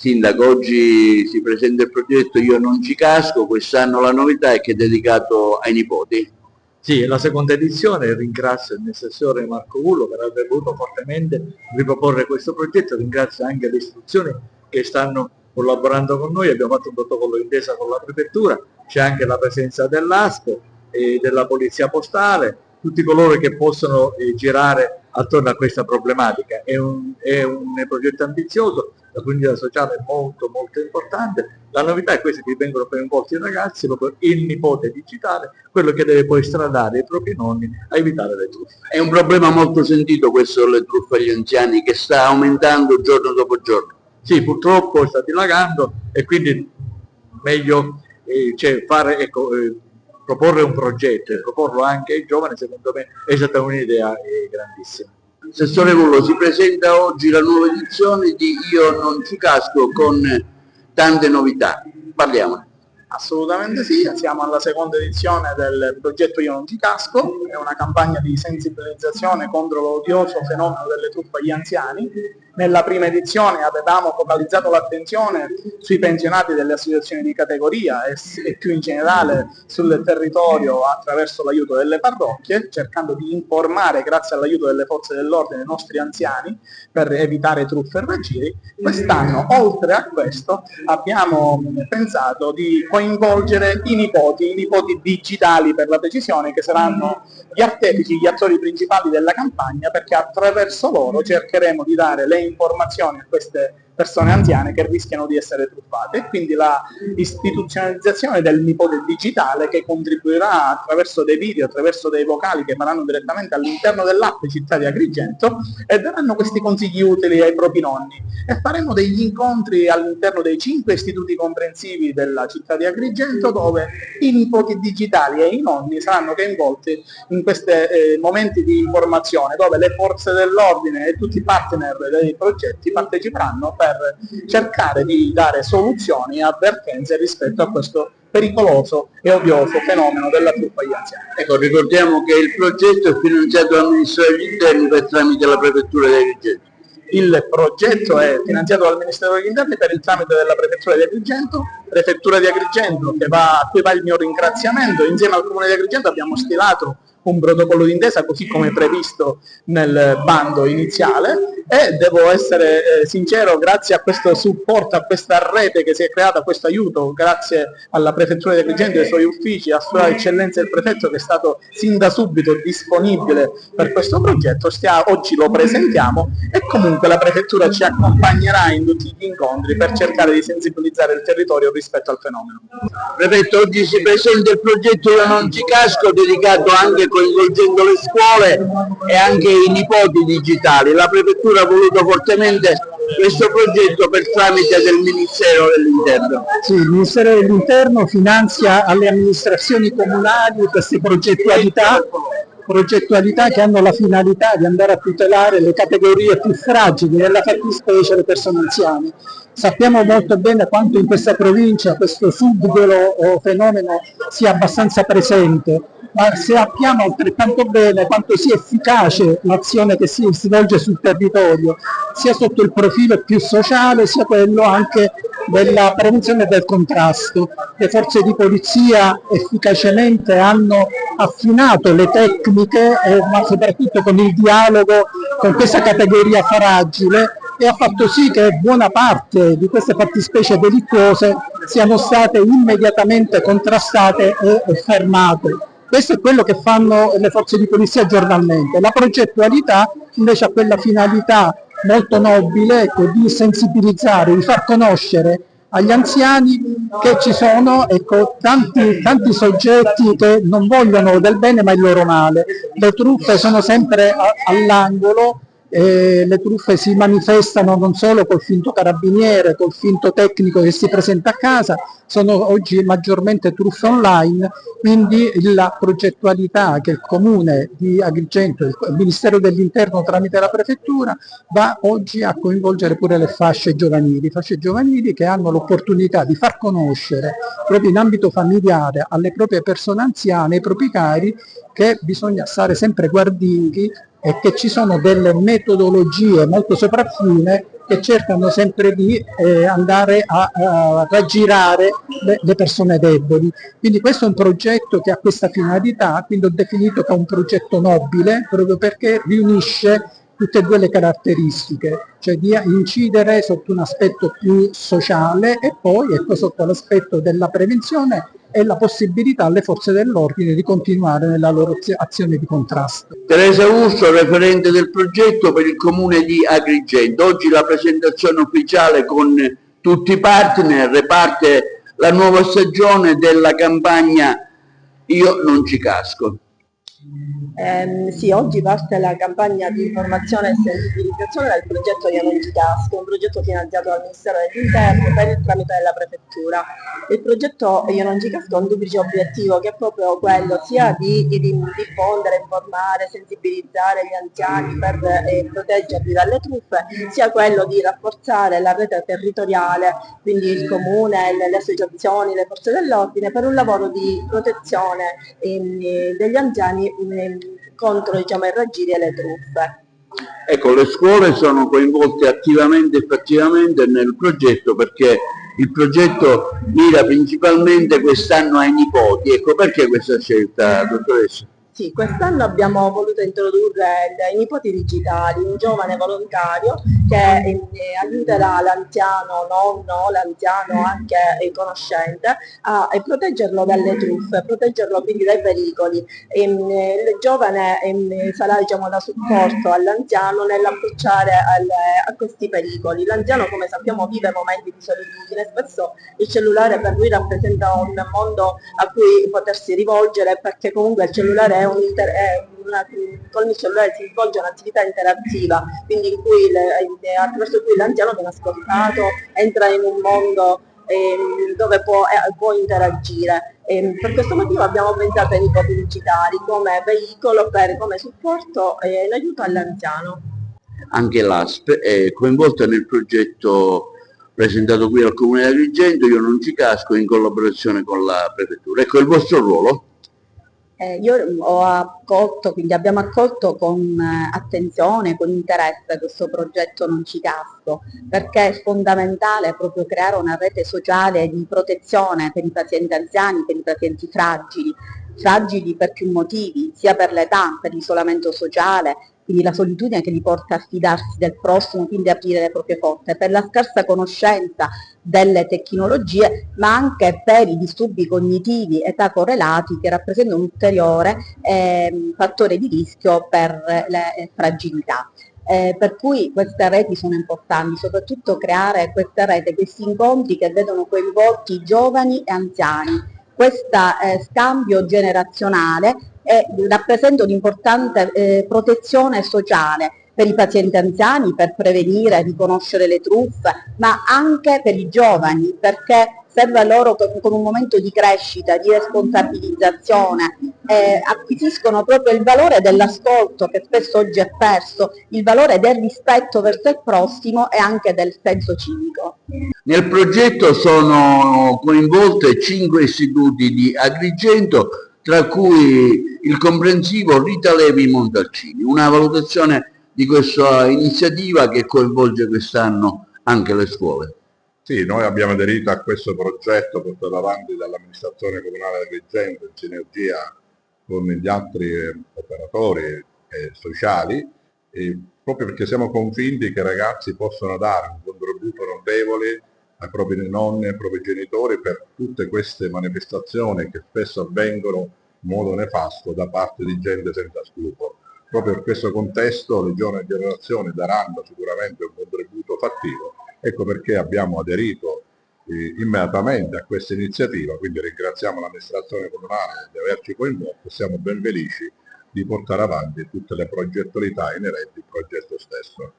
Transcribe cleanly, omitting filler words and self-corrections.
Sindaco, oggi si presenta il progetto Io non ci casco, quest'anno la novità è che è dedicato ai nipoti. Sì, è la seconda edizione, ringrazio il assessore Marco Gullo per aver voluto fortemente riproporre questo progetto, ringrazio anche le istituzioni che stanno collaborando con noi, abbiamo fatto un protocollo d'intesa con la prefettura, c'è anche la presenza dell'ASPO e della polizia postale, tutti coloro che possono girare attorno a questa problematica. È un progetto ambizioso, la comunità sociale è molto importante. La novità è questa, che vengono coinvolti i ragazzi, proprio il nipote digitale, quello che deve poi stradare i propri nonni a evitare le truffe. È un problema molto sentito questo delle truffe agli anziani, che sta aumentando giorno dopo giorno. Sì, purtroppo sta dilagando e quindi meglio proporre un progetto e proporlo anche ai giovani, secondo me è stata un'idea grandissima. Assessore Gullo, si presenta oggi la nuova edizione di Io non ci casco con tante novità, parliamo. Assolutamente sì, siamo alla seconda edizione del progetto Io non ci casco, è una campagna di sensibilizzazione contro l'odioso fenomeno delle truffe agli anziani. Nella prima edizione avevamo focalizzato l'attenzione sui pensionati delle associazioni di categoria e più in generale sul territorio attraverso l'aiuto delle parrocchie, cercando di informare grazie all'aiuto delle forze dell'ordine i nostri anziani per evitare truffe e raggiri. Quest'anno, oltre a questo, abbiamo pensato di coinvolgere i nipoti digitali per la precisione, che saranno gli artefici, gli attori principali della campagna, perché attraverso loro cercheremo di dare le informazioni a queste persone anziane che rischiano di essere truffate, e quindi la istituzionalizzazione del nipote digitale, che contribuirà attraverso dei video, attraverso dei vocali che faranno direttamente all'interno dell'app Città di Agrigento e daranno questi consigli utili ai propri nonni. E faremo degli incontri all'interno dei 5 istituti comprensivi della Città di Agrigento, dove i nipoti digitali e i nonni saranno coinvolti in questi momenti di informazione, dove le forze dell'ordine e tutti i partner dei progetti parteciperanno per cercare di dare soluzioni e avvertenze rispetto a questo pericoloso e odioso fenomeno della truffa agli anziani. Ecco, ricordiamo che il progetto è finanziato dal Ministero degli Interni per tramite la Prefettura di Agrigento. Il progetto è finanziato dal Ministero degli Interni per il tramite della Prefettura di Agrigento, Prefettura di Agrigento a cui va il mio ringraziamento. Insieme al Comune di Agrigento abbiamo stilato un protocollo d'intesa così come previsto nel bando iniziale, e devo essere sincero, grazie a questo supporto, a questa rete che si è creata, a questo aiuto, grazie alla Prefettura di Agrigento e ai suoi uffici, a Sua Eccellenza il Prefetto, che è stato sin da subito disponibile per questo progetto, oggi lo presentiamo, e comunque la Prefettura ci accompagnerà in tutti gli incontri per cercare di sensibilizzare il territorio rispetto al fenomeno. Prefetto, oggi si presenta il progetto Io non ci casco, dedicato anche coinvolgendo le scuole e anche i nipoti digitali. La Prefettura ha voluto fortemente questo progetto per tramite del Ministero dell'Interno. Sì, il Ministero dell'Interno finanzia alle amministrazioni comunali queste progettualità che hanno la finalità di andare a tutelare le categorie più fragili, nella fattispecie le persone anziane. Sappiamo molto bene quanto in questa provincia questo subdolo fenomeno sia abbastanza presente, ma sappiamo altrettanto bene quanto sia efficace l'azione che si svolge sul territorio, sia sotto il profilo più sociale, sia quello anche della prevenzione e del contrasto. Le forze di polizia efficacemente hanno affinato le tecniche, ma soprattutto con il dialogo con questa categoria fragile, e ha fatto sì che buona parte di queste fattispecie delittuose siano state immediatamente contrastate e fermate. Questo è quello che fanno le forze di polizia giornalmente. La progettualità invece ha quella finalità molto nobile, ecco, di sensibilizzare, di far conoscere agli anziani che ci sono, ecco, tanti soggetti che non vogliono del bene ma il loro male. Le truffe sono sempre all'angolo. Le truffe si manifestano non solo col finto carabiniere, col finto tecnico che si presenta a casa, sono oggi maggiormente truffe online, quindi la progettualità che il Comune di Agrigento, il Ministero dell'Interno tramite la Prefettura, va oggi a coinvolgere pure le fasce giovanili che hanno l'opportunità di far conoscere proprio in ambito familiare alle proprie persone anziane, ai propri cari, che bisogna stare sempre guardinchi e che ci sono delle metodologie molto sopraffine che cercano sempre di andare a raggirare le persone deboli. Quindi questo è un progetto che ha questa finalità, quindi ho definito che è un progetto nobile proprio perché riunisce tutte e due le caratteristiche, cioè di incidere sotto un aspetto più sociale e poi sotto l'aspetto della prevenzione e la possibilità alle forze dell'ordine di continuare nella loro azione di contrasto. Teresa Urso, referente del progetto per il comune di Agrigento. Oggi la presentazione ufficiale con tutti i partner, riparte la nuova stagione della campagna Io non ci casco. Sì, oggi parte la campagna di informazione e sensibilizzazione del progetto Io non ci casco, un progetto finanziato dal Ministero dell'Interno per il tramite della Prefettura. Il progetto Io non ci casco ha un duplice obiettivo, che è proprio quello sia di diffondere, informare, sensibilizzare gli anziani per proteggerli dalle truffe, sia quello di rafforzare la rete territoriale, quindi il comune, le associazioni, le forze dell'ordine, per un lavoro di protezione degli anziani contro, diciamo, i raggiri e le truffe. Ecco, le scuole sono coinvolte attivamente e fattivamente nel progetto, perché il progetto mira principalmente quest'anno ai nipoti. Ecco, perché questa scelta, dottoressa? Sì, quest'anno abbiamo voluto introdurre i nipoti digitali, un giovane volontario che aiuterà l'anziano nonno, l'anziano anche conoscente, a proteggerlo dalle truffe, proteggerlo quindi dai pericoli. Il giovane sarà, diciamo, da supporto all'anziano nell'approcciare a questi pericoli. L'anziano, come sappiamo, vive momenti di solitudine, spesso il cellulare per lui rappresenta un mondo a cui potersi rivolgere, perché comunque il cellulare con il cellulare si svolge un'attività interattiva, quindi in cui attraverso cui l'anziano viene ascoltato, entra in un mondo dove può interagire. Per questo motivo abbiamo pensato ai nipoti digitali come veicolo, come supporto e in aiuto all'anziano. Anche l'ASP è coinvolta nel progetto presentato qui al Comune di Agrigento, Io non ci casco, in collaborazione con la Prefettura. Ecco il vostro ruolo. Io ho accolto, quindi abbiamo accolto con attenzione, con interesse questo progetto Non ci casco, perché è fondamentale proprio creare una rete sociale di protezione per i pazienti anziani, per i pazienti fragili per più motivi, sia per l'età, per l'isolamento sociale, quindi la solitudine che li porta a fidarsi del prossimo, quindi aprire le proprie porte, per la scarsa conoscenza delle tecnologie, ma anche per i disturbi cognitivi età correlati che rappresentano un ulteriore fattore di rischio per le fragilità. Per cui queste reti sono importanti, soprattutto creare queste reti, questi incontri che vedono coinvolti giovani e anziani. Questo scambio generazionale rappresenta un'importante protezione sociale per i pazienti anziani, per prevenire e riconoscere le truffe, ma anche per i giovani, perché serve a loro con un momento di crescita, di responsabilizzazione, acquisiscono proprio il valore dell'ascolto che spesso oggi è perso, il valore del rispetto verso il prossimo e anche del senso civico. Nel progetto sono coinvolte 5 istituti di Agrigento, tra cui il comprensivo Rita Levi Montalcini. Una valutazione di questa iniziativa che coinvolge quest'anno anche le scuole. Sì, noi abbiamo aderito a questo progetto portato avanti dall'amministrazione comunale di Agrigento in sinergia con gli altri operatori sociali, proprio perché siamo convinti che i ragazzi possono dare un contributo notevole ai propri nonni e ai propri genitori per tutte queste manifestazioni che spesso avvengono in modo nefasto da parte di gente senza scrupolo. Proprio per questo contesto le giovani generazioni daranno sicuramente un contributo fattivo. Ecco perché abbiamo aderito immediatamente a questa iniziativa, quindi ringraziamo l'amministrazione comunale di averci coinvolto e siamo ben felici di portare avanti tutte le progettualità inerenti al progetto stesso.